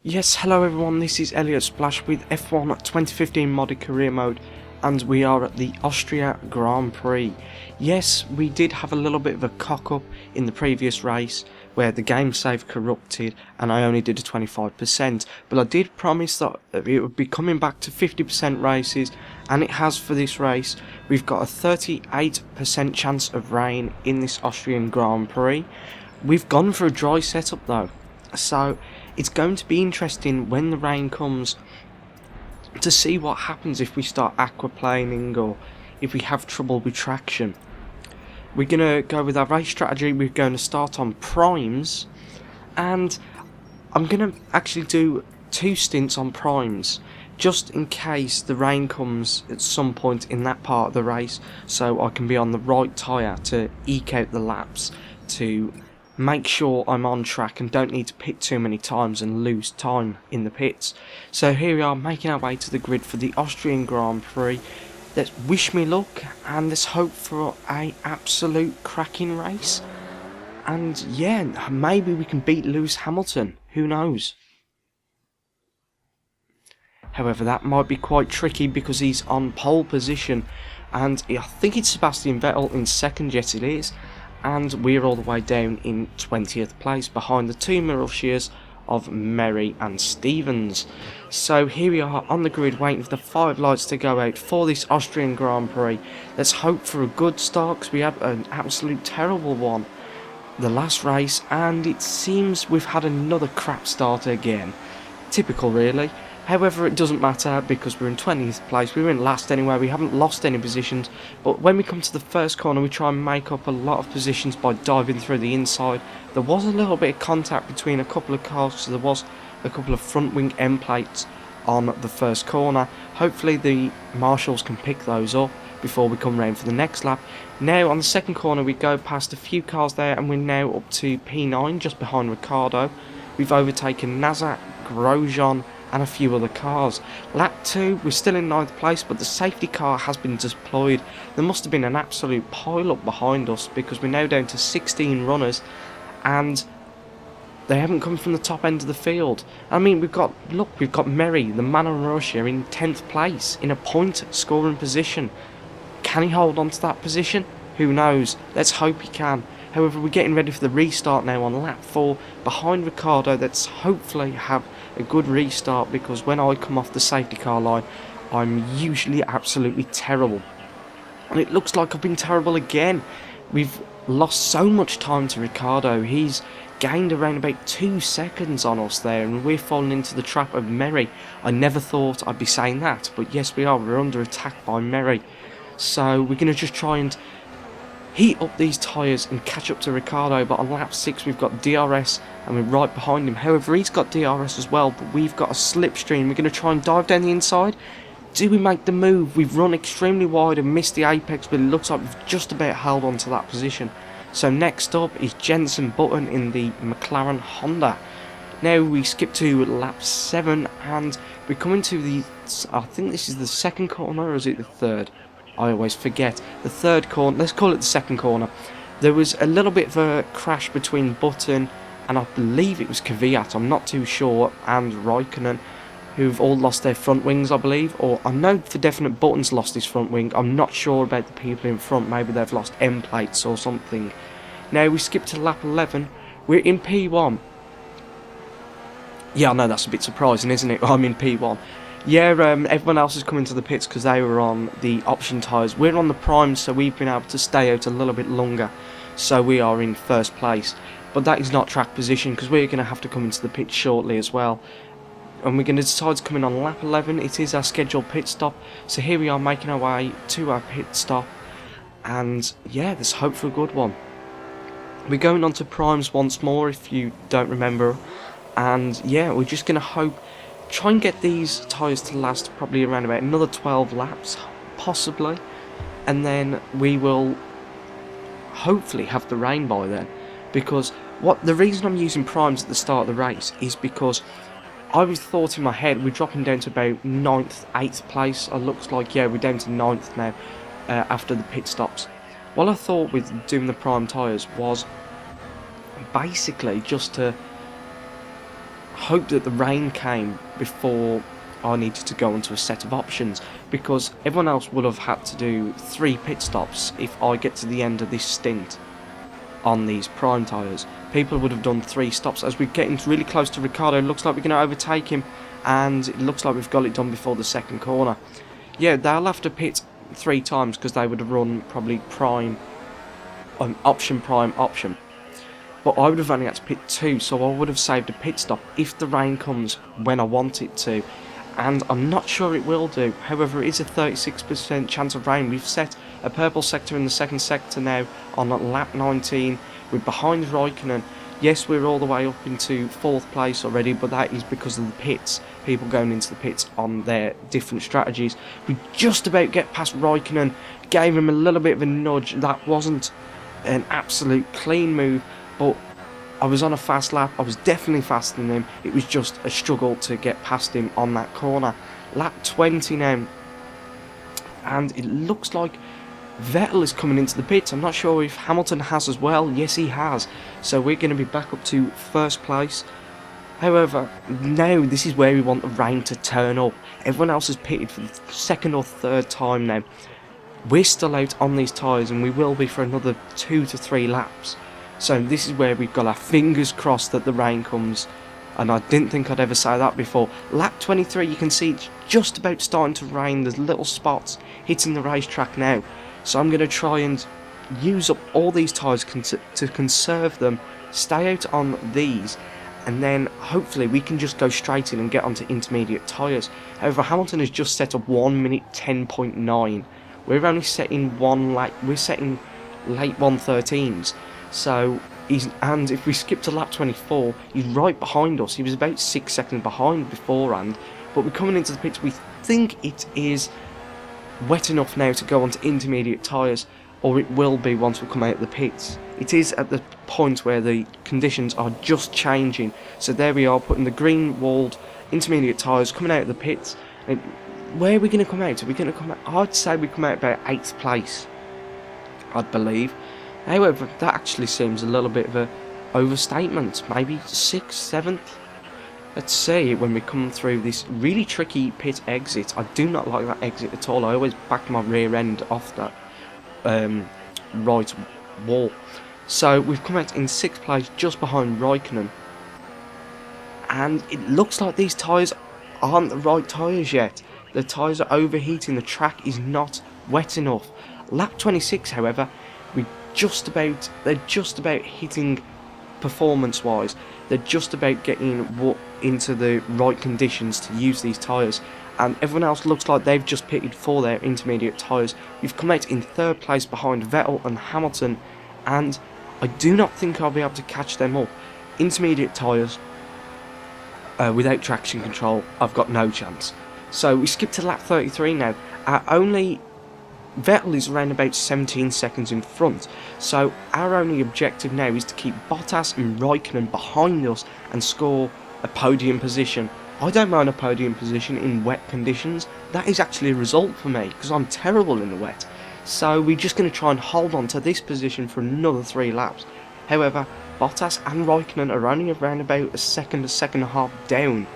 Yes, hello everyone, this is Elliot Splash with F1 2015 modded career mode, and we are at the Austria Grand Prix. Yes, we did have a little bit of a cock up in the previous race where the game save corrupted and I only did a 25%, but I did promise that it would be coming back to 50% races, and it has for this race. We've got a 38% chance of rain in this Austrian Grand Prix. We've gone for a dry setup though, so it's going to be interesting when the rain comes to see what happens if we start aquaplaning or if we have trouble with traction. We're going to go with our race strategy. We're going to start on primes, and I'm going to actually do 2 stints on primes just in case the rain comes at some point in that part of the race, so I can be on the right tyre to eke out the laps, to make sure I'm on track and don't need to pit too many times and lose time in the pits. So here we are, making our way to the grid for the Austrian Grand Prix. Let's wish me luck and let's hope for a absolute cracking race. And yeah, maybe we can beat Lewis Hamilton, who knows. However, that might be quite tricky because he's on pole position, and I think it's Sebastian Vettel in second. Yes, it is. And we're all the way down in 20th place behind the 2 Marussias of Merry and Stevens. So here we are on the grid waiting for the 5 lights to go out for this Austrian Grand Prix. Let's hope for a good start because we had an absolute terrible one the last race, and it seems we've had another crap start again. Typical really. However, it doesn't matter because we're in 20th place. We were in last anyway, we haven't lost any positions. But when we come to the first corner, we try and make up a lot of positions by diving through the inside. There was a little bit of contact between a couple of cars, so there was a couple of front wing end plates on the first corner. Hopefully the marshals can pick those up before we come round for the next lap. Now on the second corner we go past a few cars there, and we're now up to P9 just behind Ricciardo. We've overtaken Nazar, Grosjean and a few other cars. Lap 2, we're still in 9th place, but the safety car has been deployed. There must have been an absolute pile up behind us because we're now down to 16 runners and they haven't come from the top end of the field. I mean, we've got Merry, the man of Russia, in 10th place in a point scoring position. Can he hold on to that position? Who knows? Let's hope he can. However, we're getting ready for the restart now on lap 4 behind Ricciardo. Let's hopefully have a good restart because when I come off the safety car line, I'm usually absolutely terrible. And it looks like I've been terrible again. We've lost so much time to Ricciardo. He's gained around about 2 seconds on us there, and we're falling into the trap of Merry. I never thought I'd be saying that, but yes we are. We're under attack by Merry. So we're going to just try and heat up these tyres and catch up to Ricciardo, but on lap 6 we've got DRS and we're right behind him. However, he's got DRS as well, but we've got a slipstream. We're going to try and dive down the inside. Do we make the move? We've run extremely wide and missed the apex, but it looks like we've just about held on to that position. So next up is Jenson Button in the McLaren Honda. Now we skip to lap 7 and we're coming to the, I think this is the second corner, or is it the third? I always forget. The third corner, let's call it the second corner. There was a little bit of a crash between Button and I believe it was Kvyat, I'm not too sure, and Raikkonen, who've all lost their front wings, I believe. Or I know for definite Button's lost his front wing. I'm not sure about the people in front, maybe they've lost end plates or something. Now we skip to lap 11, we're in P1. Yeah, I know that's a bit surprising, isn't it? I'm in P1. Yeah, everyone else is coming to the pits because they were on the option tyres. We're on the primes, so we've been able to stay out a little bit longer. So we are in first place. But that is not track position because we're going to have to come into the pit shortly as well. And we're going to decide to come in on lap 11. It is our scheduled pit stop. So here we are making our way to our pit stop. And yeah, let's hope for a good one. We're going on to primes once more if you don't remember. And yeah, we're just going to hope, try and get these tyres to last probably around about another 12 laps, possibly, and then we will hopefully have the rain by then. Because the reason I'm using primes at the start of the race is because I was thought in my head we're dropping down to about 9th, 8th place. It looks like, yeah, we're down to 9th now after the pit stops. What I thought with doing the prime tyres was basically just to hope that the rain came before I needed to go into a set of options, because everyone else would have had to do 3 pit stops if I get to the end of this stint on these prime tyres. People would have done 3 stops. As we're getting really close to Ricciardo, it looks like we're going to overtake him, and it looks like we've got it done before the second corner. Yeah, they'll have to pit 3 times because they would have run probably prime, option, but I would have only had to pit 2, so I would have saved a pit stop if the rain comes when I want it to, and I'm not sure it will do. However, it is a 36% chance of rain. We've set a purple sector in the second sector now on lap 19. We're behind Raikkonen. Yes, we're all the way up into 4th place already, but that is because of the pits. People going into the pits on their different strategies. We just about get past Raikkonen, gave him a little bit of a nudge. That wasn't an absolute clean move, but I was on a fast lap. I was definitely faster than him. It was just a struggle to get past him on that corner. Lap 20 now, and it looks like Vettel is coming into the pits. I'm not sure if Hamilton has as well. Yes, he has. So we're going to be back up to 1st place. However, now this is where we want the rain to turn up. Everyone else has pitted for the 2nd or 3rd time now. We're still out on these tyres, and we will be for another 2 to 3 laps. So this is where we've got our fingers crossed that the rain comes. And I didn't think I'd ever say that before. Lap 23, you can see it's just about starting to rain. There's little spots hitting the racetrack now. So I'm going to try and use up all these tyres to conserve them, stay out on these, and then hopefully we can just go straight in and get onto intermediate tyres. However, Hamilton has just set up 1 minute 10.9. We're only setting we're setting late 1:13s. So and if we skip to lap 24, he's right behind us. He was about 6 seconds behind beforehand, but we're coming into the pits. We think it is wet enough now to go onto intermediate tyres, or it will be once we come out of the pits. It is at the point where the conditions are just changing. So there we are, putting the green walled intermediate tyres, coming out of the pits. And where are we going to come out? Are we going to come out? I'd say we come out about 8th place, I'd believe. However, that actually seems a little bit of a overstatement. Maybe 6th, 7th. Let's see when we come through this really tricky pit exit. I do not like that exit at all. I always back my rear end off that right wall. So we've come out in 6th place, just behind Raikkonen. And it looks like these tyres aren't the right tyres yet. The tyres are overheating. The track is not wet enough. Lap 26, however, they're just about hitting performance-wise. They're just about getting into the right conditions to use these tyres, and everyone else looks like they've just pitted for their intermediate tyres. We've come out in 3rd place behind Vettel and Hamilton, and I do not think I'll be able to catch them up. Intermediate tyres, without traction control, I've got no chance. So we skip to lap 33 now. Vettel is around about 17 seconds in front, so our only objective now is to keep Bottas and Raikkonen behind us and score a podium position. I don't mind a podium position in wet conditions. That is actually a result for me, because I'm terrible in the wet. So we're just going to try and hold on to this position for another 3 laps. However, Bottas and Raikkonen are only around about a second and a half down,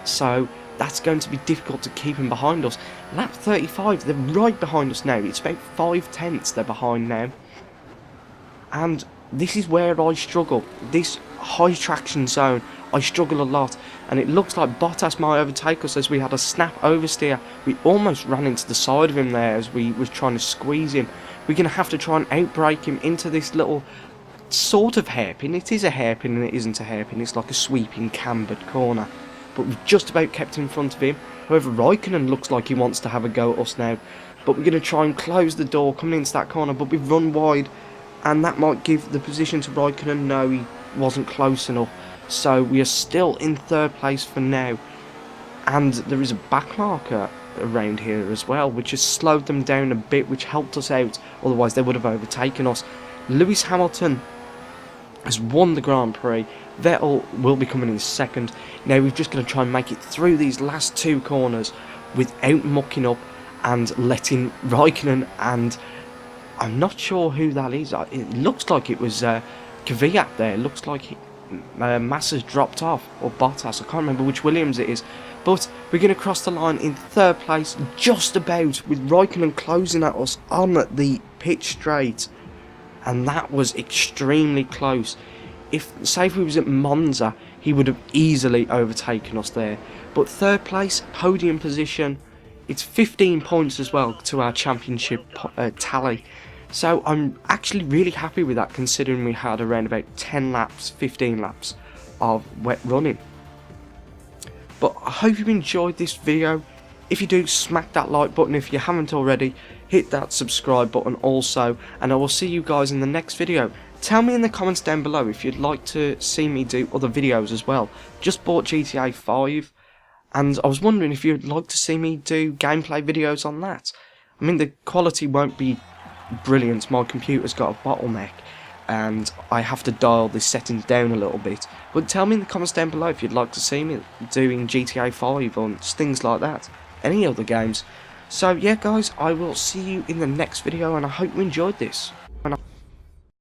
so that's going to be difficult to keep him behind us. Lap 35, they're right behind us now. It's about 5/10 they're behind now. And this is where I struggle. This high traction zone, I struggle a lot. And it looks like Bottas might overtake us as we had a snap oversteer. We almost ran into the side of him there as we was trying to squeeze him. We're going to have to try and outbrake him into this little sort of hairpin. It is a hairpin and it isn't a hairpin. It's like a sweeping cambered corner. But we've just about kept in front of him. However, Raikkonen looks like he wants to have a go at us now. But we're going to try and close the door coming into that corner, but we've run wide, and that might give the position to Raikkonen. No, he wasn't close enough. So we are still in 3rd place for now. And there is a back marker around here as well, which has slowed them down a bit, which helped us out. Otherwise, they would have overtaken us. Lewis Hamilton has won the Grand Prix. Vettel will be coming in 2nd. Now we're just going to try and make it through these last 2 corners without mucking up and letting Raikkonen, and I'm not sure who that is. It looks like it was Kvyat there. It looks like Massa's dropped off, or Bottas, I can't remember which Williams it is. But we're going to cross the line in 3rd place, just about, with Raikkonen closing at us on the pit straight. And that was extremely close. Say if we was at Monza, he would have easily overtaken us there. But 3rd place, podium position, it's 15 points as well to our championship tally. So I'm actually really happy with that, considering we had around about 10 laps, 15 laps of wet running. But I hope you enjoyed this video. If you do, smack that like button. If you haven't already, hit that subscribe button also. And I will see you guys in the next video. Tell me in the comments down below if you'd like to see me do other videos as well. Just bought GTA 5. And I was wondering if you'd like to see me do gameplay videos on that. I mean, the quality won't be brilliant. My computer's got a bottleneck. And I have to dial the settings down a little bit. But tell me in the comments down below if you'd like to see me doing GTA 5 or things like that. Any other games. So yeah guys, I will see you in the next video and I hope you enjoyed this.